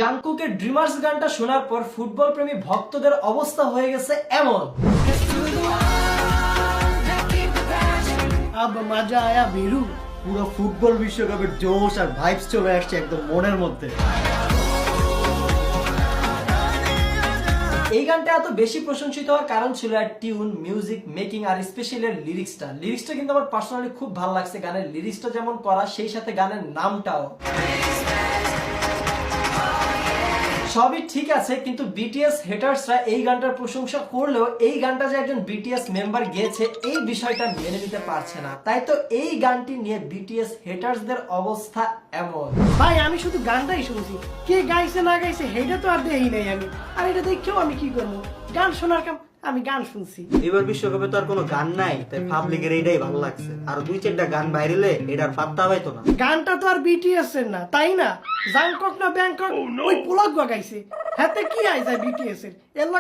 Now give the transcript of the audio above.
জাংকুকের dreamers গানটা শোনার পর ফুটবল প্রেমী ভক্তদের অবস্থা হয়ে গেছে এমন। अब मजा आया वीरू। পুরো ফুটবল বিশ্বকাপের জোশ আর ভাইবস চলে আসছে একদম মনের মধ্যে। এই গানটা এত বেশি প্রশংসিত হওয়ার কারণ ছিল এর টিউন, মিউজিক মেকিং আর স্পেশালি এর লিরিক্সটা কিন্তু আমার পার্সোনালি খুব ভালো লাগছে। গানের লিরিক্সটা যেমন করা, সেই সাথে গানের নামটাও। সবই ঠিক আছে, কিন্তু বিটিএস হেটার্সরা এই গানটার প্রশংসা করলেও এই গানটা যে একজন বিটিএস মেম্বার গেয়েছে এই বিষয়টা মেনে নিতে পারছে না। তাই তো এই গানটি নিয়ে বিটিএস হেটার্সদের অবস্থা এমন। ভাই আমি শুধু গানটাই শুনছি, কে গাইছে না গাইছে হেটা তো আর দেখি নাই আমি। আর এটা দেখেও আমি কি করবো, গান শোনার কাম, আমি গান শুনছি। এবার বিশ্বকাপে তো আর কোনো গান নাই, তাই পাবলিকের এইটাই ভালো লাগছে। আর দুই চারটা গান বাইরেলে এটার পাত্তা পাইতো না। গানটা তো আর বিটিএস এর না, তাই না? জাংকক না ব্যাংকক ওই পোলাক গাইছে, হাতে কি আইছে বিটিএস এর, এর লগে